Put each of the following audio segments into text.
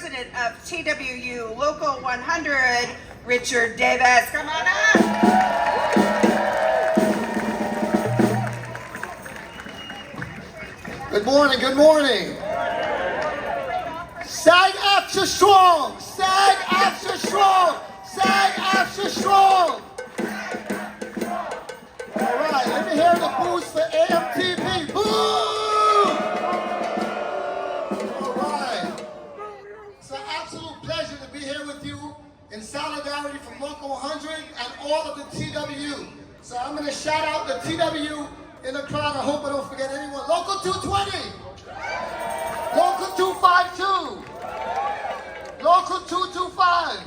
president of TWU Local 100, Richard Davis. Come on up. Good morning, good morning. SAG-AFTRA strong, SAG-AFTRA strong, SAG-AFTRA strong. All right, let me hear the boos for AMTP. Boo! All right. It's an absolute pleasure to be here with you in solidarity from Local 100 and all of the TWU. So I'm going to shout out the TWU in the crowd. I hope I don't forget anyone. Local 220. Local 252. Local 225.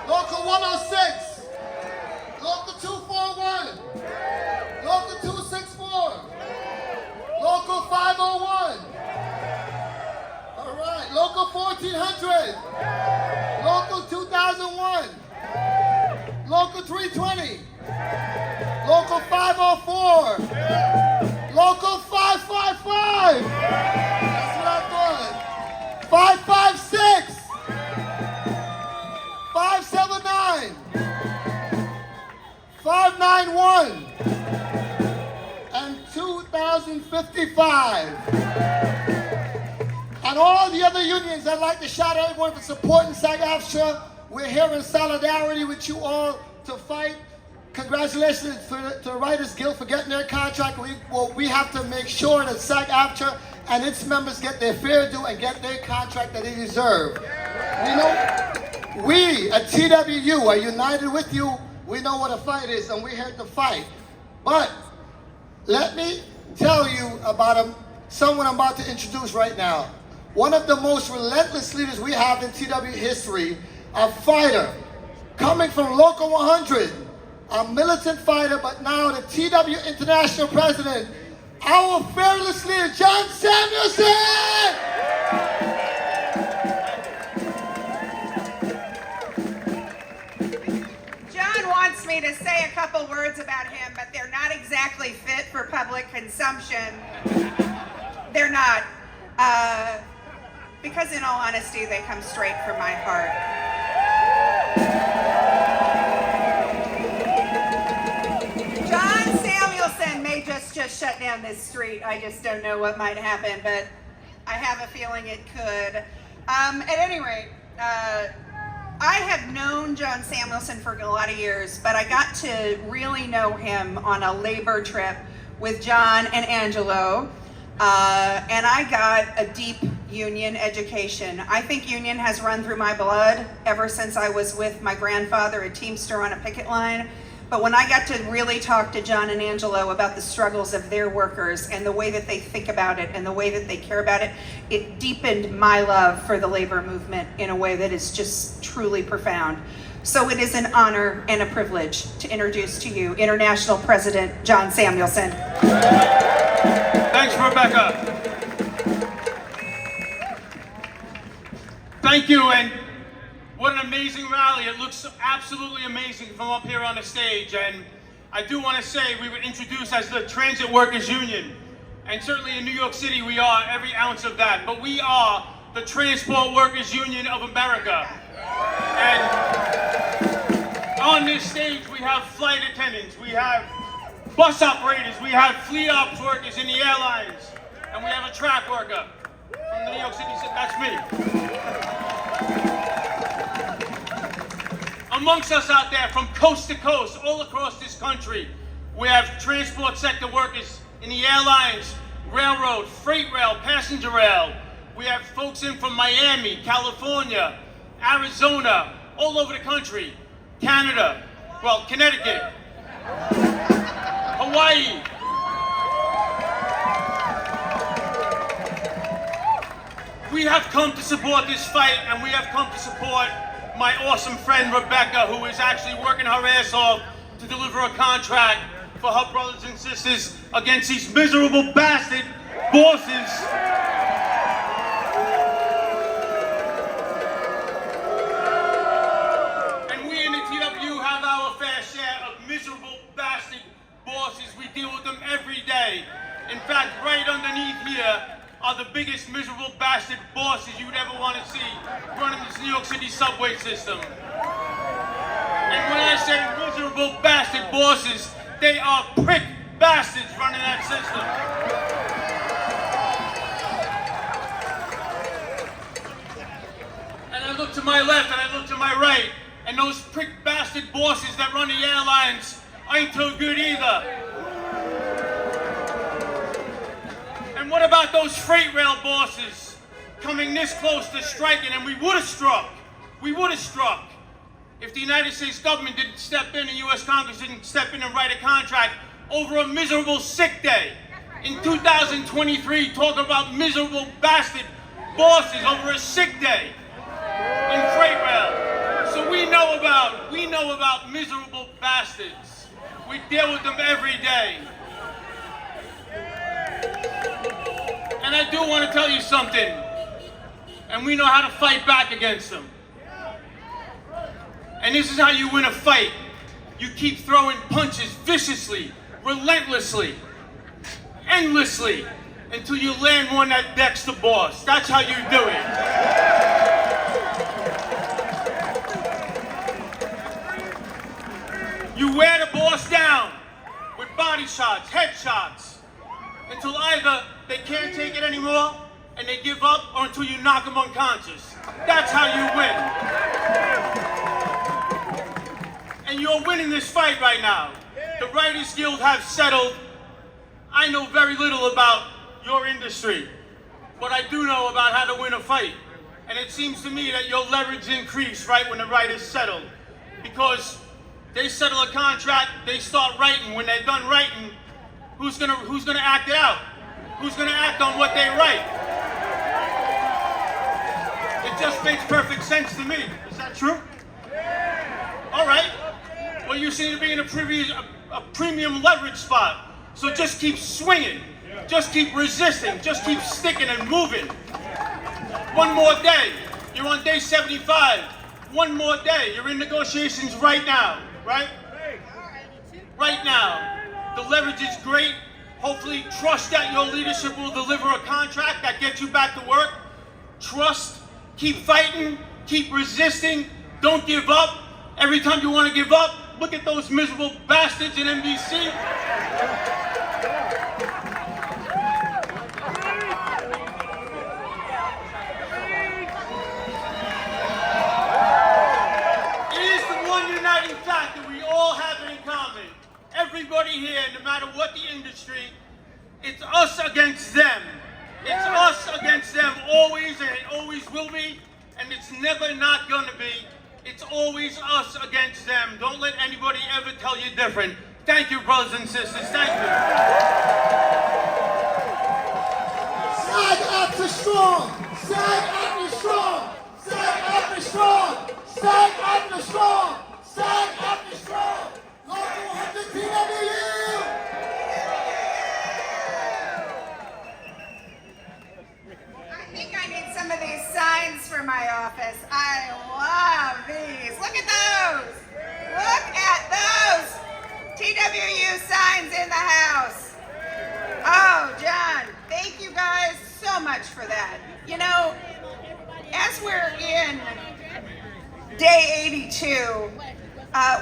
Local 106. Local 241. Local 264. Local 501. All right. Local 1400. Local 2001. Local 320. Local 504. Local 555. That's what I thought. 556. 579. 591. And 2055. And all the other unions, I'd like to shout out everyone for supporting SAG-AFTRA. We're here in solidarity with you all to fight. Congratulations to the Writers Guild for getting their contract. We have to make sure that SAG-AFTRA and its members get their fair due and get their contract that they deserve. We at TWU are united with you. We know what a fight is, and we're here to fight. But let me tell you about someone I'm about to introduce right now. One of the most relentless leaders we have in TWU history, a fighter coming from Local 100, a militant fighter, but now the TWU International President, our fearless leader, John Samuelson! John wants me to say a couple words about him, but they're not exactly fit for public consumption. They're not. Because in all honesty, they come straight from my heart. John Samuelson may just shut down this street. I just don't know what might happen, but I have a feeling it could. At any rate, I have known John Samuelson for a lot of years, but I got to really know him on a labor trip with John and Angelo, and I got a deep union education. I think union has run through my blood ever since I was with my grandfather, a Teamster on a picket line. But when I got to really talk to John and Angelo about the struggles of their workers and the way that they think about it and the way that they care about it, it deepened my love for the labor movement in a way that is just truly profound. So it is an honor and a privilege to introduce to you International President John Samuelson. Thanks, Rebecca. Thank you, and what an amazing rally. It looks absolutely amazing from up here on the stage, and I do want to say we were introduced as the Transit Workers Union, and certainly in New York City we are every ounce of that, but we are the Transport Workers Union of America. And on this stage we have flight attendants, we have bus operators, we have fleet ops workers in the airlines, and we have a track worker from the New York City, that's me. Amongst us out there from coast to coast, all across this country, we have transport sector workers in the airlines, railroad, freight rail, passenger rail. We have folks in from Miami, California, Arizona, all over the country, Canada, well, Connecticut, Hawaii. We have come to support this fight, and we have come to support my awesome friend Rebecca, who is actually working her ass off to deliver a contract for her brothers and sisters against these miserable bastard bosses. And we in the TWU have our fair share of miserable bastard bosses. We deal with them every day. In fact, right underneath here are the biggest miserable bastard bosses you would ever want to see running this New York City subway system. And when I say miserable bastard bosses, they are prick bastards running that system. And I look to my left and I look to my right, and those prick bastard bosses that run the airlines ain't too good either. And what about those freight rail bosses coming this close to striking? And we would have struck. We would have struck if the United States government didn't step in and U.S. Congress didn't step in and write a contract over a miserable sick day. In 2023, talk about miserable bastard bosses over a sick day in freight rail. So we know about miserable bastards. We deal with them every day. And I do want to tell you something. And we know how to fight back against them. And this is how you win a fight. You keep throwing punches viciously, relentlessly, endlessly, until you land one that decks the boss. That's how you do it. You wear the boss down with body shots, head shots, until either they can't take it anymore and they give up, or until you knock them unconscious. That's how you win. And you're winning this fight right now. The Writers Guild have settled. I know very little about your industry, but I do know about how to win a fight. And it seems to me that your leverage increased right when the writers settled, because they settle a contract, they start writing. When they're done writing, who's gonna act it out? Who's gonna act on what they write? It just makes perfect sense to me. Is that true? All right. Well, you seem to be in a premium leverage spot. So just keep swinging. Just keep resisting. Just keep sticking and moving. One more day. You're on day 75. One more day. You're in negotiations right now, right? Right now. The leverage is great. Hopefully, trust that your leadership will deliver a contract that gets you back to work. Trust. Keep fighting. Keep resisting. Don't give up. Every time you want to give up, look at those miserable bastards in NBC. It is the one uniting fact that we all have it in common. Everybody here, no matter what the industry, it's us against them. It's us against them always, and it always will be, and it's never not gonna be. It's always us against them. Don't let anybody ever tell you different. Thank you, brothers and sisters. Thank you. SAG-AFTRA strong! SAG-AFTRA strong! SAG-AFTRA strong! SAG-AFTRA strong! SAG-AFTRA strong! Local 100 TWU! I think I need some of these signs for my office. I love these. Look at those. Look at those. TWU signs in the house. Oh, John, thank you guys so much for that. You know, as we're in day 82,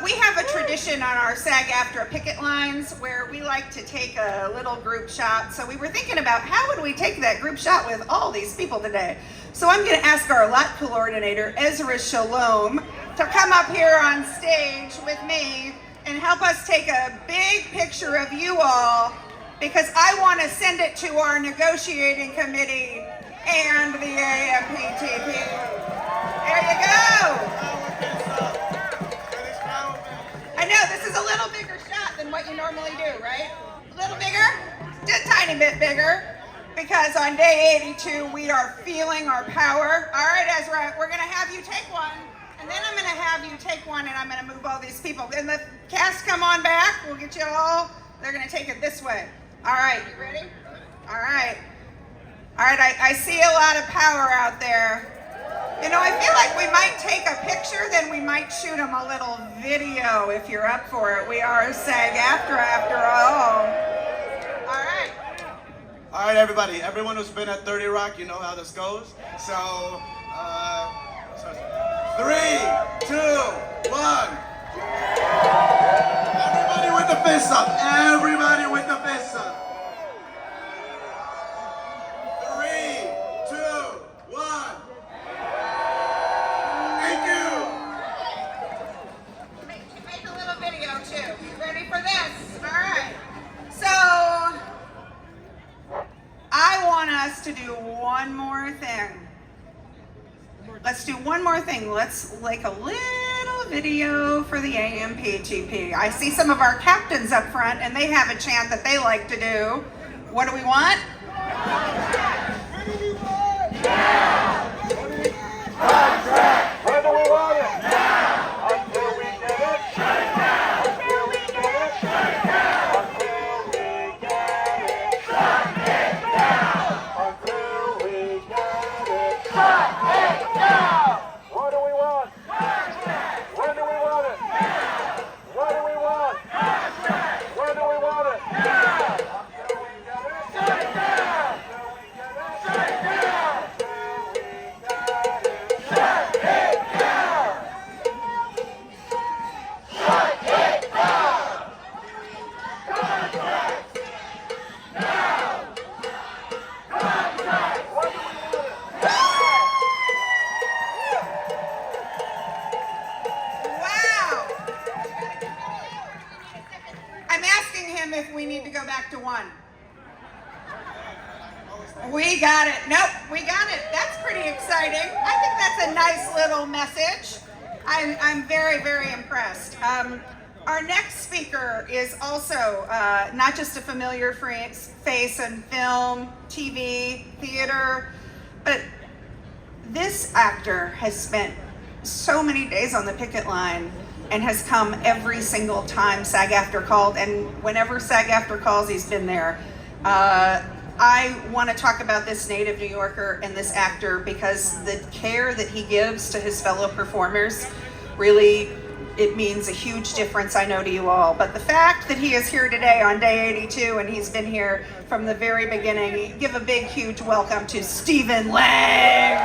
we have a tradition on our SAG-AFTRA picket lines where we like to take a little group shot. So we were thinking about how would we take that group shot with all these people today. So I'm going to ask our lot coordinator, Ezra Shalom, to come up here on stage with me and help us take a big picture of you all, because I want to send it to our negotiating committee and the AFP-TP. There you go. I know this is a little bigger shot than what you normally do, right? A little bigger? Just a tiny bit bigger. Because on day 82, we are feeling our power. All right, Ezra, we're going to have you take one. And then I'm going to have you take one, and I'm going to move all these people. And the cast come on back. We'll get you all. They're going to take it this way. All right, you ready? All right. All right, I see a lot of power out there. You know, I feel like we might take a picture, then we might shoot them a little video if you're up for it. We are SAG-AFTRA after all. All right. All right, everybody. Everyone who's been at 30 Rock, you know how this goes. So, 3, 2, 1. Everybody with the fists up. Everybody with the fists up. 3, 2, 1. Thank you. Make a little video too. You ready for this? All right. So, I want us to do one more thing. Let's do one more thing. Let's like a little video for the AMPTP. I see some of our captains up front and they have a chant that they like to do. What do we want? What do we want? Now! Contract! When do we want it? Now! Until we get it? Shut it down! Until we get it? Shut it down! Until we get it? Shut it down! Until we get it? Shut it down! What do we want? Contract! When do we want it? Now! What do we want? Contract! When do we want it? Now! Until we get it? Shut it down! Until we get it? Shut it down! Until we get it? Shut it down! Shut it down! Contract! Now! Contract! What do we want it? Wow. I'm asking him if we need to go back to one. We got it. Nope, we got it. That's pretty exciting. I think that's a nice little message. I'm very, very impressed. Our next speaker is also not just a familiar face in film, TV, theater, but this actor has spent so many days on the picket line and has come every single time SAG-AFTRA called, and whenever SAG-AFTRA calls, he's been there. I want to talk about this native New Yorker and this actor because the care that he gives to his fellow performers, really, it means a huge difference, I know, to you all. But the fact that he is here today on day 82 and he's been here from the very beginning, give a big, huge welcome to Stephen Lang.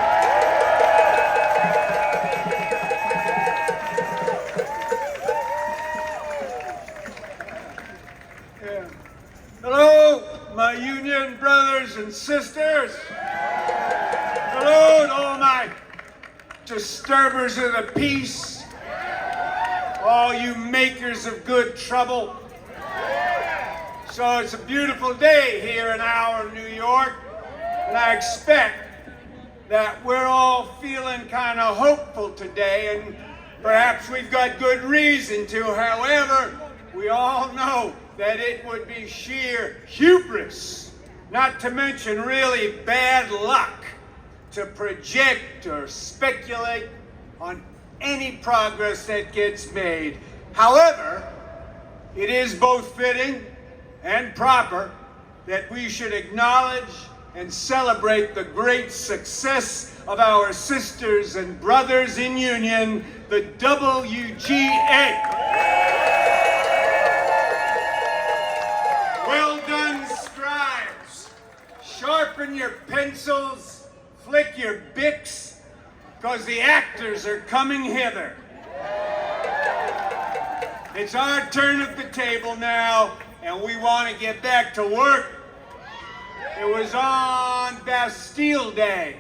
Hello, my union brothers and sisters. Hello to all my disturbers of the peace. All you makers of good trouble. So it's a beautiful day here in our New York, and I expect that we're all feeling kind of hopeful today, and perhaps we've got good reason to. However, we all know that it would be sheer hubris, not to mention really bad luck, to project or speculate on any progress that gets made. However, it is both fitting and proper that we should acknowledge and celebrate the great success of our sisters and brothers in union, the WGA. Well done, scribes. Sharpen your pencils, flick your Bics, because the actors are coming hither. It's our turn at the table now, and we want to get back to work. It was on Bastille Day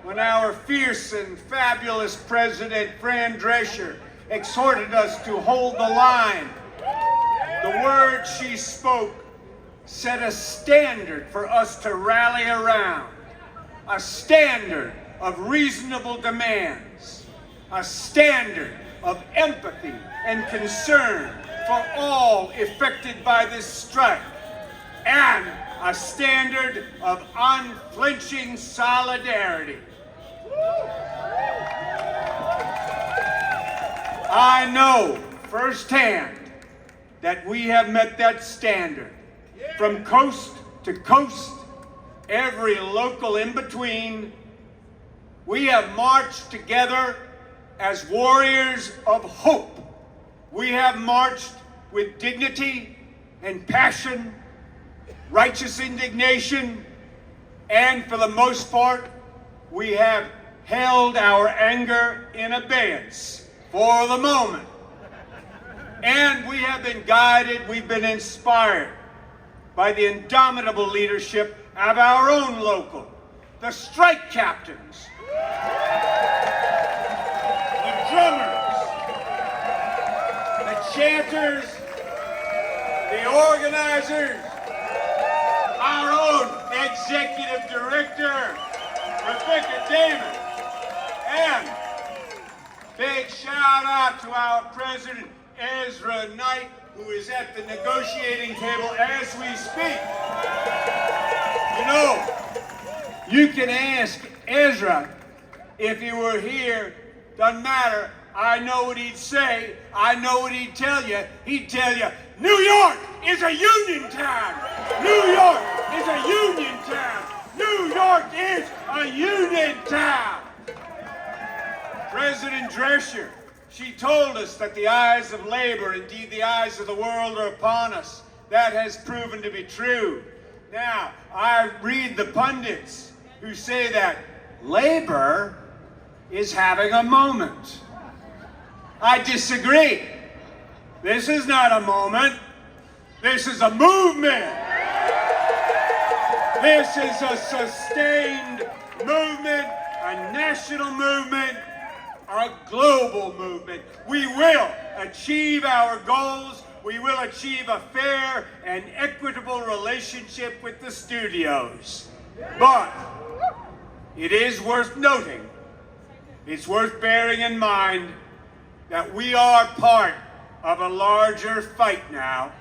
when our fierce and fabulous President Fran Drescher exhorted us to hold the line. The words she spoke set a standard for us to rally around, a standard of reasonable demands, a standard of empathy and concern for all affected by this strike, and a standard of unflinching solidarity. I know firsthand that we have met that standard. From coast to coast, every local in between, we have marched together as warriors of hope. We have marched with dignity and passion, righteous indignation, And for the most part, we have held our anger in abeyance for the moment. And we have been guided, we've been inspired by the indomitable leadership of our own local, the strike captains, the drummers, the chanters, the organizers, our own executive director, Rebecca Damon, and big shout out to our president, Ezra Knight, who is at the negotiating table as we speak. You know, you can ask Ezra if he were here, doesn't matter. I know what he'd say. I know what he'd tell you. He'd tell you, New York is a union town. New York is a union town. New York is a union town. President Drescher, she told us that the eyes of labor, indeed the eyes of the world, are upon us. That has proven to be true. Now, I read the pundits who say that labor is having a moment. I disagree. This is not a moment. This is a movement. This is a sustained movement, a national movement, a global movement. We will achieve our goals. We will achieve a fair and equitable relationship with the studios. But it is worth noting, it's worth bearing in mind that we are part of a larger fight now.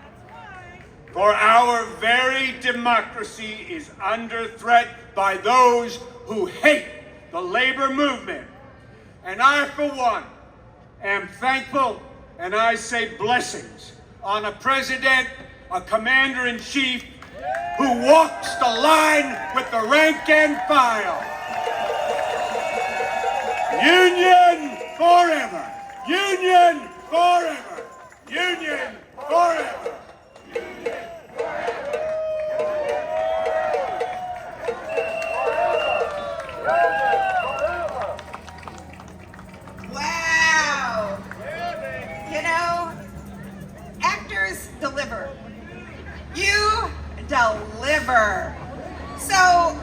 For our very democracy is under threat by those who hate the labor movement. And I, for one, am thankful, and I say blessings, on a president, a commander-in-chief, who walks the line with the rank and file. Union forever! Union forever! Union forever! Wow. You know, actors deliver. You deliver. So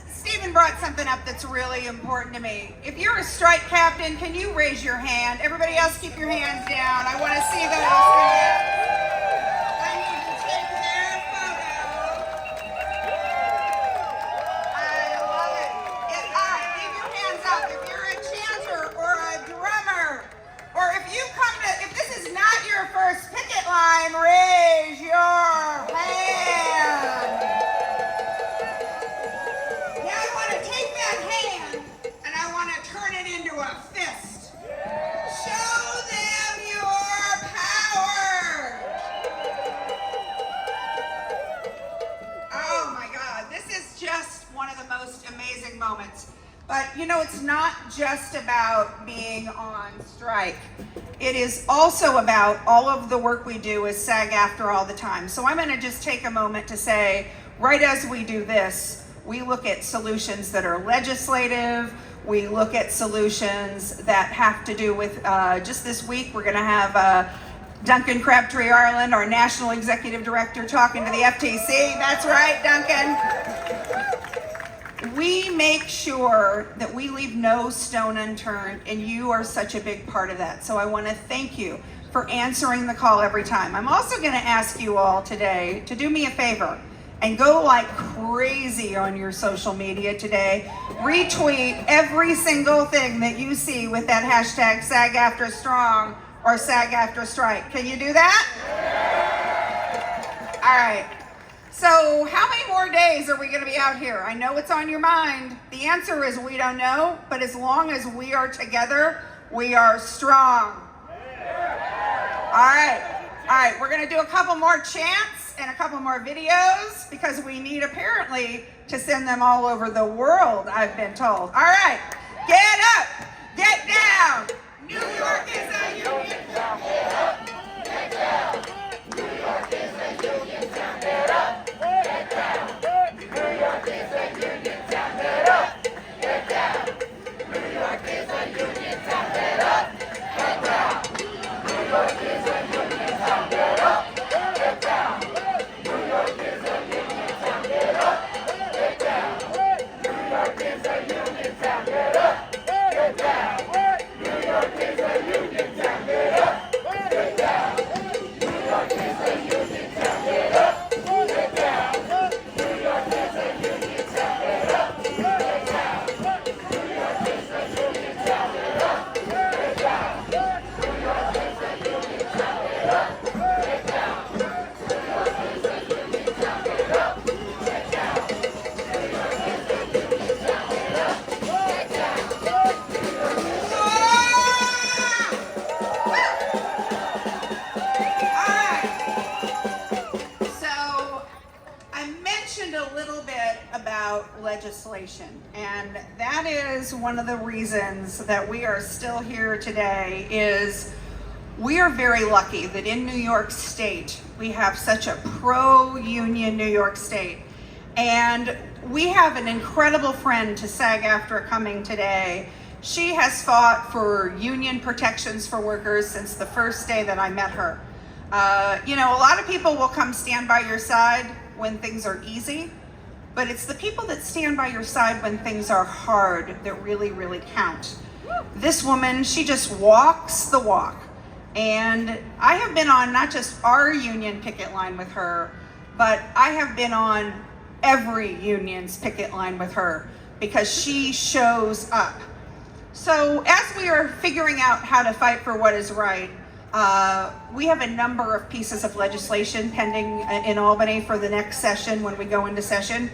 Stephen brought something up that's really important to me. If you're a strike captain, can you raise your hand? Everybody else keep your hands down. I want to see those hands. I need to take their photo. I love it. All right, leave your hands up. If you're a chanter or a drummer, or if this is not your first picket line, raise your hand. Now I want to take that hand and I want to turn it into a fist. Show them your power. Oh my God, this is just one of the most amazing moments. But you know, it's not just about being on strike. It is also about all of the work we do as SAG-AFTRA all the time. So I'm going to just take a moment to say, right as we do this, we look at solutions that are legislative. We look at solutions that have to do with, just this week, we're going to have Duncan Crabtree Ireland, our National Executive Director, talking to the FTC. That's right, Duncan. We make sure that we leave no stone unturned, and you are such a big part of that. So I want to thank you for answering the call every time. I'm also going to ask you all today to do me a favor and go like crazy on your social media today. Retweet every single thing that you see with that hashtag SAG-AFTRA Strong or SAG-AFTRA Strike. Can you do that? All right. So how many more days are we going to be out here? I know it's on your mind. The answer is we don't know, but as long as we are together, we are strong. All right, we're going to do a couple more chants and a couple more videos because we need apparently to send them all over the world, I've been told. All right, get up, get down. New York is a union town. Get up, get down. New York is a union town. Get up, get down. New York is one of the reasons that we are still here today is we are very lucky that in New York State, we have such a pro-union New York State. And we have an incredible friend to SAG-AFTRA coming today. She has fought for union protections for workers since the first day that I met her. You know, a lot of people will come stand by your side when things are easy, but it's the people that stand by your side when things are hard that really, really count. This woman, she just walks the walk. And I have been on not just our union picket line with her, but I have been on every union's picket line with her because she shows up. So as we are figuring out how to fight for what is right, we have a number of pieces of legislation pending in Albany for the next session when we go into session.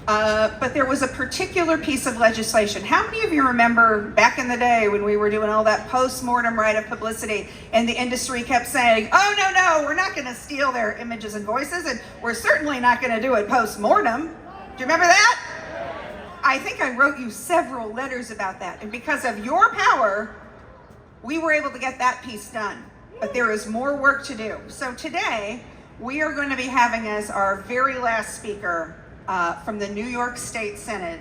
But there was a particular piece of legislation. How many of you remember back in the day when we were doing all that post-mortem right of publicity and the industry kept saying, oh, no, we're not going to steal their images and voices, and we're certainly not going to do it post-mortem. Do you remember that? I think I wrote you several letters about that. And because of your power, we were able to get that piece done. But there is more work to do. So today, we are going to be having as our very last speaker from the New York State Senate,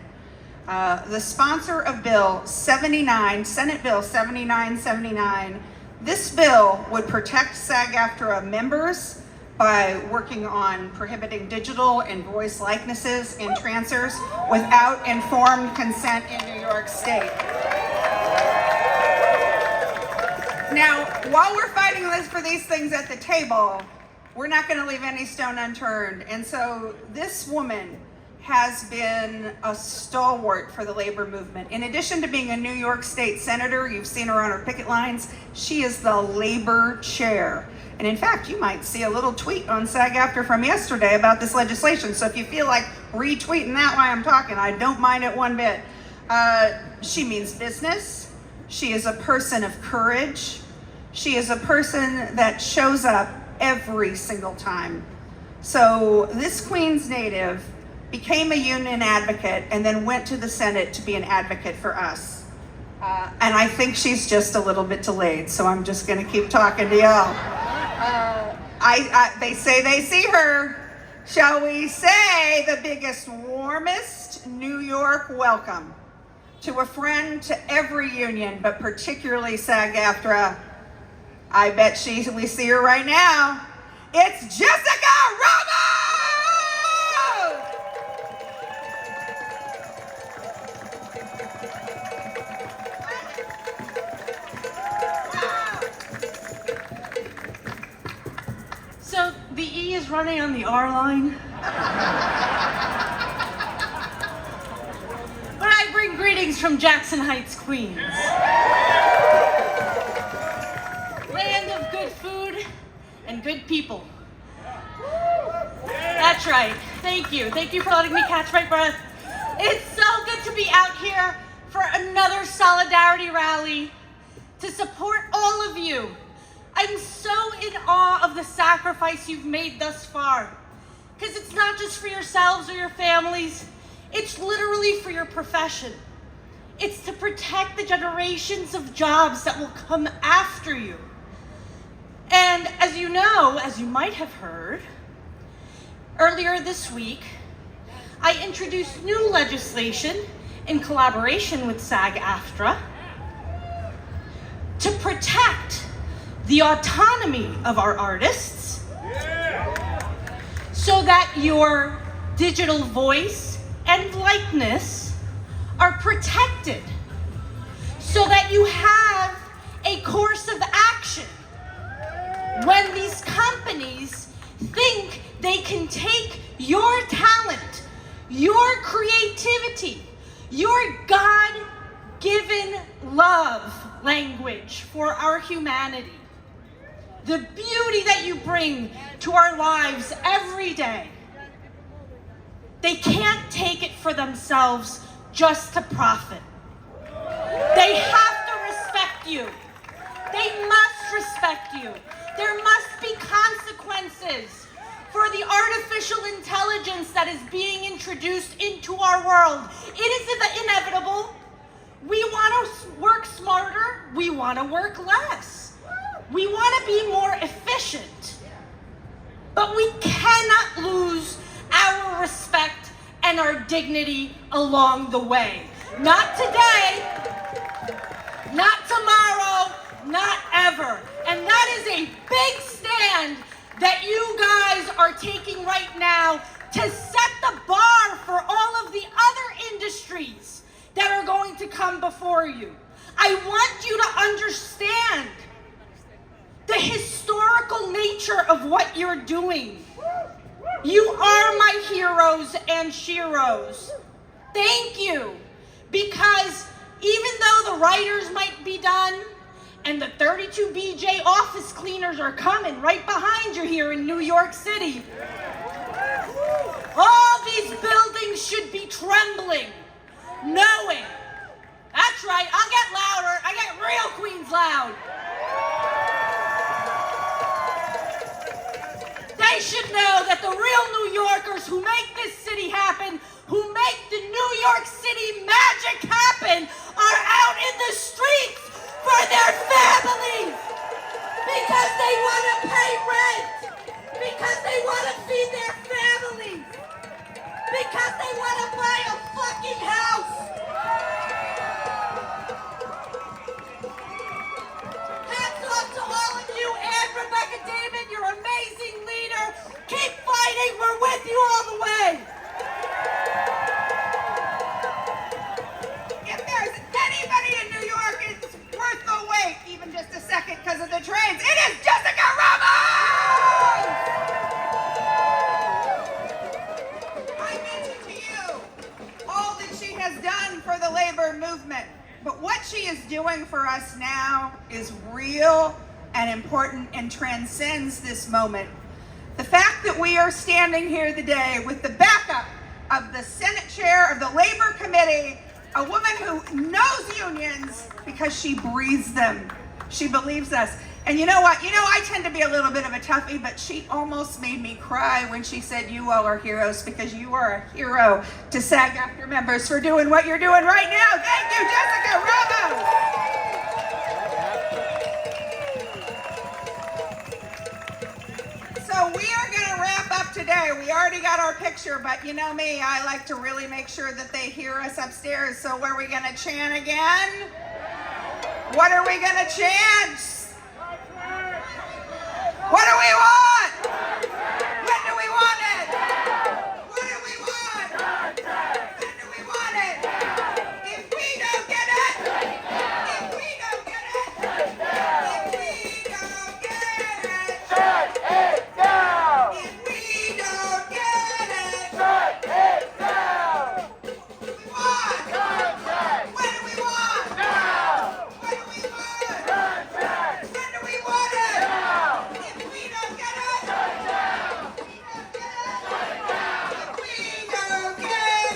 the sponsor of Bill 79, Senate Bill 7979. This bill would protect SAG-AFTRA members by working on prohibiting digital and voice likenesses in transfers without informed consent in New York State. Now, while we're fighting this for these things at the table, we're not going to leave any stone unturned. And so this woman has been a stalwart for the labor movement. In addition to being a New York State senator, you've seen her on her picket lines, she is the labor chair. And in fact, you might see a little tweet on SAG-AFTRA from yesterday about this legislation. So if you feel like retweeting that while I'm talking, I don't mind it one bit. She means business. She is a person of courage. She is a person that shows up every single time. So this Queens native became a union advocate and then went to the Senate to be an advocate for us. And I think she's just a little bit delayed, so I'm just gonna keep talking to y'all. They say they see her. Shall we say the biggest, warmest New York welcome to a friend to every union, but particularly SAG-AFTRA. I bet we see her right now. It's Jessica Ramos! So the E is running on the R line. But I bring greetings from Jackson Heights, Queens. Land of good food and good people. That's right. Thank you. Thank you for letting me catch my breath. It's so good to be out here for another solidarity rally to support all of you. I'm so in awe of the sacrifice you've made thus far. Because it's not just for yourselves or your families, it's literally for your profession. It's to protect the generations of jobs that will come after you. And as you know, as you might have heard, earlier this week, I introduced new legislation in collaboration with SAG-AFTRA to protect the autonomy of our artists so that your digital voice and likeness are protected, so that you have a course of action when these companies think they can take your talent, your creativity, your God-given love language for our humanity, the beauty that you bring to our lives every day. They can't take it for themselves just to profit. They have to respect you. They must respect you. There must be consequences for the artificial intelligence that is being introduced into our world. It is inevitable. smarter, we want to work less. We want to be more efficient. But we cannot lose our respect and our dignity along the way. Not today, not tomorrow, not ever. And that is a big stand that you guys are taking right now to set the bar for all of the other industries that are going to come before you. I want you to understand the historical nature of what you're doing. You are my heroes and sheroes. Thank you. Because even though the writers might be done and the 32 BJ office cleaners are coming right behind you here in New York City, all these buildings should be trembling, knowing, that's right, I'll get louder, I get real Queens loud. They should know that the real New Yorkers who make this city happen, who make the New York City magic happen, are out in the streets for their families. Because they want to pay rent. Because they want to feed their families. Because they want to buy a fucking house. Hats off to all of you and Rebecca Damon, your amazing leader. Keep fighting, we're with you all the way. If there's anybody in New York, it's worth the wait, even just a second, because of the trains. It is Jessica Ramos! I mentioned to you all that she has done for the labor movement, but what she is doing for us now is real and important and transcends this moment. The fact that we are standing here today with the backup of the Senate Chair of the Labor Committee, a woman who knows unions because she breathes them. She believes us. And you know what? You know, I tend to be a little bit of a toughie, but she almost made me cry when she said you all are heroes, because you are a hero to SAG-AFTRA members for doing what you're doing right now. Thank you, Jessica Ramos. So we are going to wrap up today. We already got our picture, but you know me, I like to really make sure that they hear us upstairs. So what are we going to chant again? What are we going to chant? What do we want? When do we want it? What do we want? When do we want it? If we don't get it, if we don't get it, if we don't get it, Shut it down! if we don't get it, Shut it down! what do we want? Contract! When do we want? Now! What do we want? Contract! When do we want it? Now! If we don't get it, Shut down! if we don't get it, if we don't get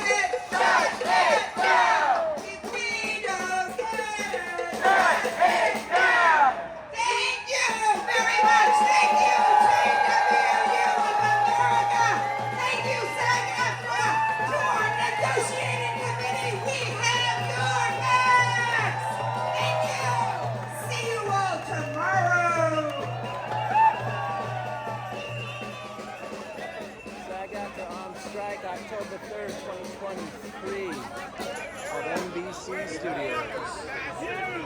it, Shut it down! if we don't get it. Shut it down! Thank you very much. Thank you, TWU of America. Thank you, SAG-AFTRA, to our negotiating committee. We have your backs. Thank you. See you all tomorrow. SAG-AFTRA on strike October 3rd, 2023 at NBC Studios.